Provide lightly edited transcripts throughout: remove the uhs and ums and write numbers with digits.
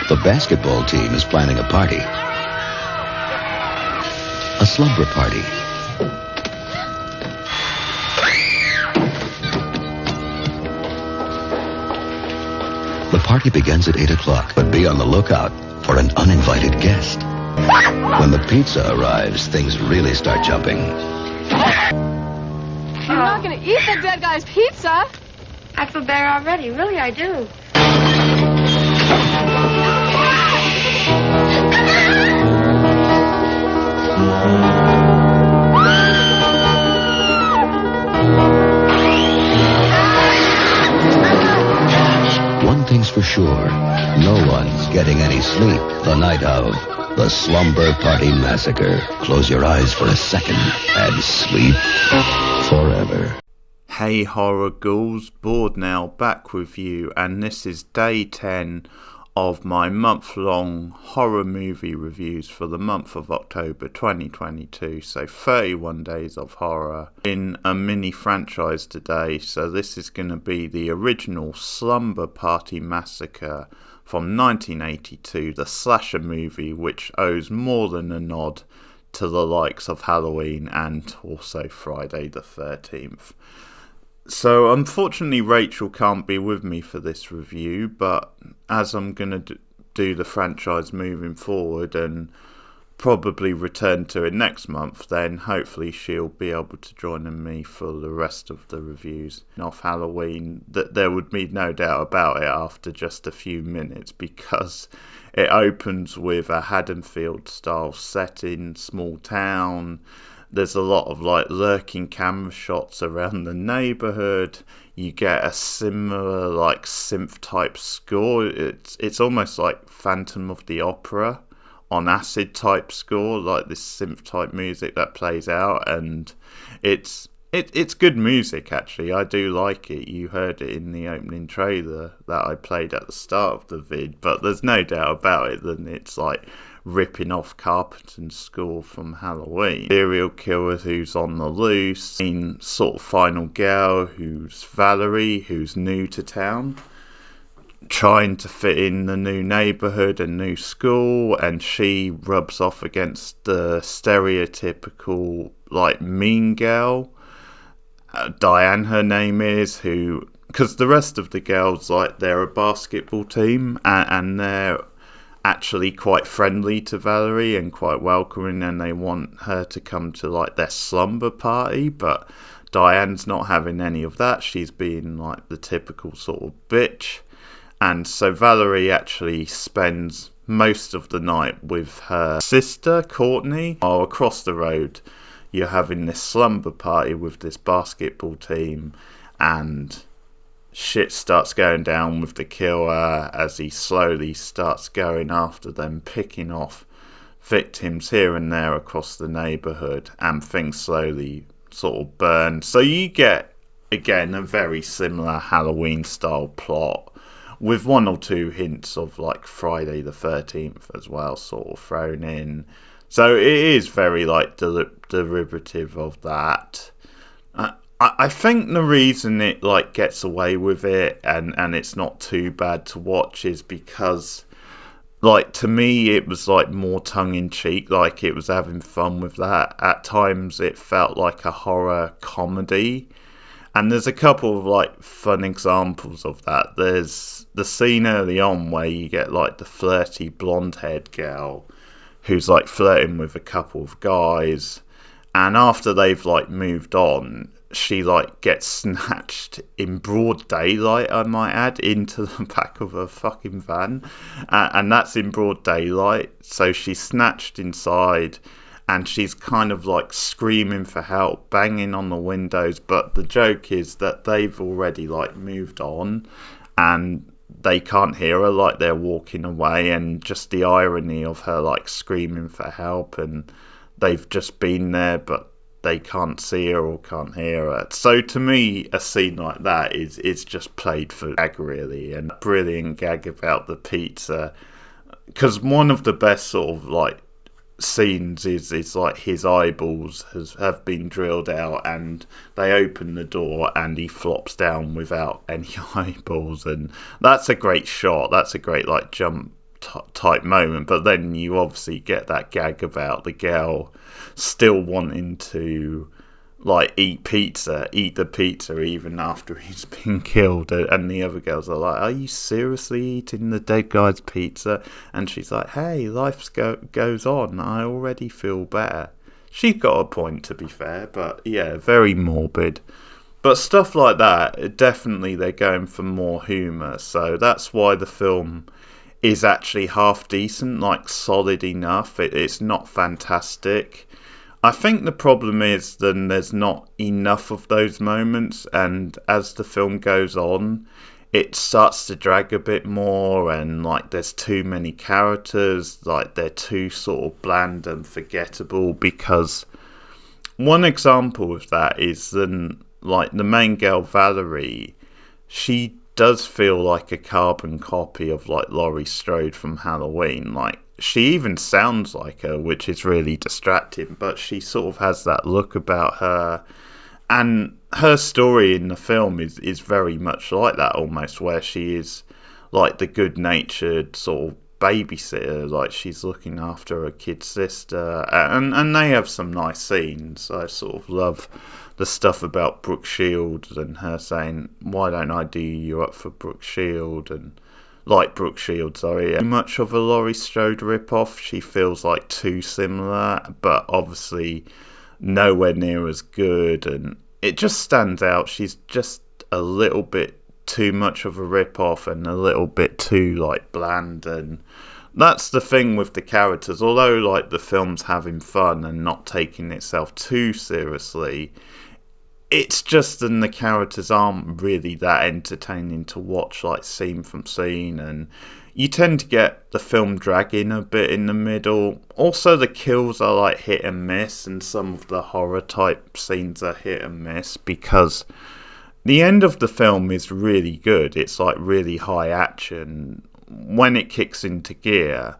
The basketball team is planning a party. A slumber party. The party begins at 8 o'clock, but be on the lookout for an uninvited guest. When the pizza arrives, things really start jumping. You're not going to eat the dead guy's pizza. I feel better already. Really, I do. One thing's for sure, no one's getting any sleep the night of the Slumber Party Massacre. Close your eyes for a second and sleep forever. Hey horror ghouls, Bored now, back with you, and this is day 10 of my month-long horror movie reviews for the month of October 2022, so 31 days of horror in a mini franchise today. So this is going to be the original Slumber Party Massacre from 1982, the slasher movie which owes more than a nod to the likes of Halloween and also Friday the 13th. So unfortunately Rachel can't be with me for this review, but as I'm going to do the franchise moving forward and probably return to it next month, then hopefully she'll be able to join me for the rest of the reviews of Halloween. That there would be no doubt about it after just a few minutes, because it opens with a Haddonfield style setting, small town. There's a lot of like lurking camera shots around the neighbourhood. You get a similar like synth type score. It's almost like Phantom of the Opera on acid type score, like this synth type music that plays out, and it's good music actually. I do like it. You heard it in the opening trailer that I played at the start of the vid, but there's no doubt about it that it's like ripping off Carpenter's score from Halloween. Serial killer who's on the loose, sort of final girl who's Valerie, who's new to town, trying to fit in the new neighbourhood and new school, and she rubs off against the stereotypical like mean girl, Diane her name is, who, because the rest of the girls, like, they're a basketball team and they're actually quite friendly to Valerie and quite welcoming, and they want her to come to like their slumber party, but Diane's not having any of that. She's being like the typical sort of bitch, and so Valerie actually spends most of the night with her sister Courtney, while across the road you're having this slumber party with this basketball team, and shit starts going down with the killer as he slowly starts going after them, picking off victims here and there across the neighbourhood, and things slowly sort of burn. So you get, again, a very similar Halloween style plot with one or two hints of like Friday the 13th as well sort of thrown in. So it is very like derivative of that. I think the reason it like gets away with it and it's not too bad to watch is because, like, to me it was like more tongue-in-cheek, like it was having fun with that. At times it felt like a horror comedy, and there's a couple of like fun examples of that. There's the scene early on where you get like the flirty blonde-haired girl who's like flirting with a couple of guys, and after they've like moved on, she like gets snatched in broad daylight, I might add, into the back of a fucking van, and that's in broad daylight. So she's snatched inside and she's kind of like screaming for help, banging on the windows, but the joke is that they've already like moved on and they can't hear her, like they're walking away, and just the irony of her like screaming for help, and they've just been there but they can't see her or can't hear her. So to me, a scene like that is just played for gag, really, and a brilliant gag about the pizza, because one of the best sort of like scenes is like his eyeballs have been drilled out, and they open the door and he flops down without any eyeballs, and that's a great shot. That's a great like jump type moment, but then you obviously get that gag about the girl still wanting to like eat the pizza even after he's been killed, and the other girls are like, are you seriously eating the dead guy's pizza? And she's like, hey, life goes on, I already feel better. She's got a point, to be fair, but yeah, very morbid. But stuff like that, definitely they're going for more humour, so that's why the film is actually half decent, like solid enough. It's not fantastic. I think the problem is then there's not enough of those moments, and as the film goes on, it starts to drag a bit more, and like there's too many characters, like they're too sort of bland and forgettable. Because one example of that is then like the main girl Valerie, she does feel like a carbon copy of like Laurie Strode from Halloween. Like she even sounds like her, which is really distracting, but she sort of has that look about her. And her story in the film is very much like that almost, where she is like the good-natured sort of babysitter, like she's looking after her kid sister, and they have some nice scenes. I sort of love the stuff about Brooke Shields and her saying, why don't I do you up for Brooke Shields? And like Brooke Shields, sorry, too much of a Laurie Strode rip-off. She feels like too similar, but obviously nowhere near as good, and it just stands out. She's just a little bit too much of a rip-off and a little bit too like bland, and that's the thing with the characters. Although like the film's having fun and not taking itself too seriously, it's just that the characters aren't really that entertaining to watch, like scene from scene, and you tend to get the film dragging a bit in the middle. Also, the kills are like hit and miss, and some of the horror type scenes are hit and miss, because the end of the film is really good. It's like really high action. When it kicks into gear,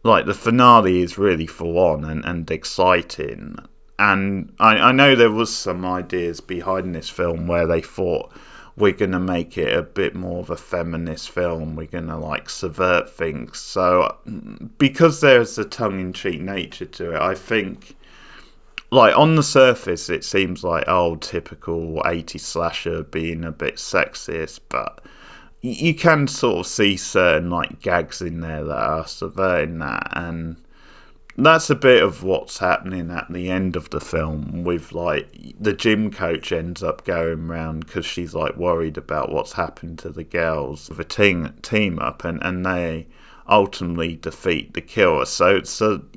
like the finale is really full on and exciting. And I know there was some ideas behind this film where they thought, we're going to make it a bit more of a feminist film, we're going to like subvert things. So because there's a tongue-in-cheek nature to it, I think like on the surface it seems like typical 80s slasher being a bit sexist, but you can sort of see certain like gags in there that are subverting that, and that's a bit of what's happening at the end of the film, with like the gym coach ends up going round because she's like worried about what's happened to the girls of a team up, and they ultimately defeat the killer. So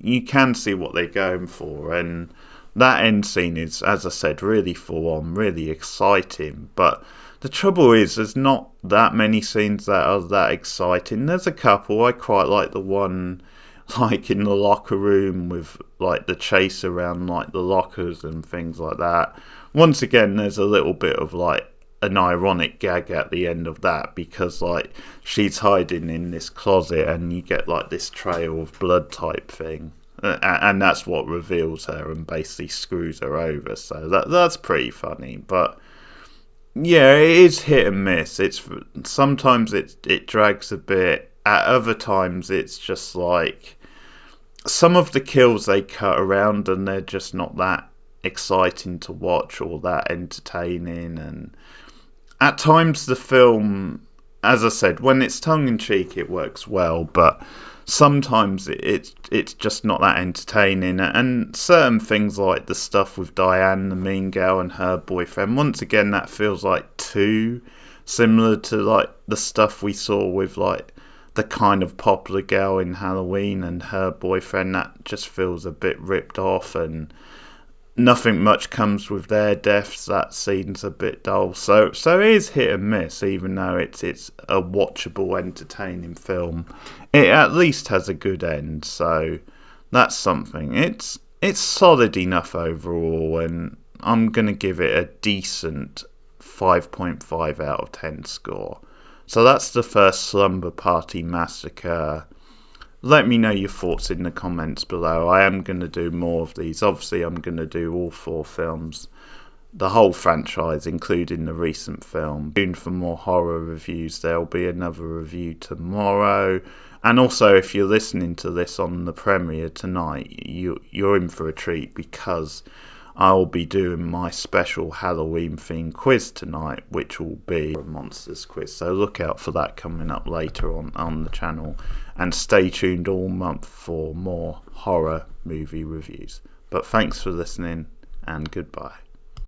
you can see what they're going for, and that end scene is, as I said, really full on, really exciting. But the trouble is, there's not that many scenes that are that exciting. There's a couple. I quite like the one like in the locker room with like the chase around like the lockers and things like that. Once again, there's a little bit of like an ironic gag at the end of that, because like she's hiding in this closet and you get like this trail of blood type thing, and that's what reveals her and basically screws her over. So that's pretty funny. But yeah, it is hit and miss. It's sometimes it drags a bit. At other times it's just like some of the kills they cut around and they're just not that exciting to watch or that entertaining. And at times the film, as I said, when it's tongue-in-cheek it works well, but sometimes it's just not that entertaining. And certain things like the stuff with Diane, the mean girl, and her boyfriend, once again that feels like too similar to like the stuff we saw with like the kind of popular girl in Halloween and her boyfriend. That just feels a bit ripped off, and nothing much comes with their deaths. That scene's a bit dull. So it is hit and miss, even though it's a watchable, entertaining film. It at least has a good end, so that's something. It's solid enough overall, and I'm going to give it a decent 5.5 out of 10 score. So that's the first Slumber Party Massacre. Let me know your thoughts in the comments below. I am going to do more of these. Obviously, I'm going to do all 4 films, the whole franchise, including the recent film. Soon for more horror reviews. There'll be another review tomorrow. And also, if you're listening to this on the premiere tonight, you're in for a treat, because I'll be doing my special Halloween themed quiz tonight, which will be a Monsters quiz. So look out for that coming up later on the channel. And stay tuned all month for more horror movie reviews. But thanks for listening, and goodbye.